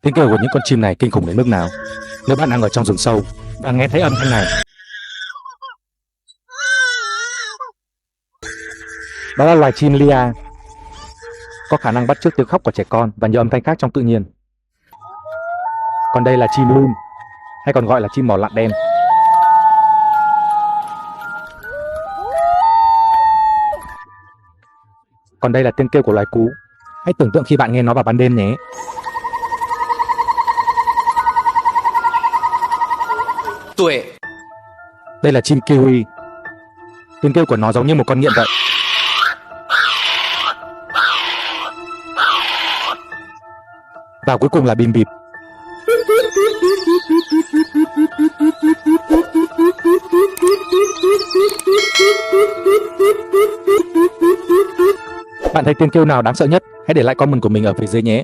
Tiếng kêu của những con chim này kinh khủng đến mức nào? Nếu bạn đang ở trong rừng sâu và nghe thấy âm thanh này, đó là loài chim lia, có khả năng bắt chước tiếng khóc của trẻ con và nhiều âm thanh khác trong tự nhiên. Còn đây là chim loon, hay còn gọi là chim mỏ lặn đen. Còn đây là tiếng kêu của loài cú. Hãy tưởng tượng khi bạn nghe nó vào ban đêm nhé. Đây là chim kiwi. Tiếng kêu của nó giống như một con nghiện vậy. Và cuối cùng là bìm bịp. Bạn thấy tiếng kêu nào đáng sợ nhất? Hãy để lại comment của mình ở phía dưới nhé.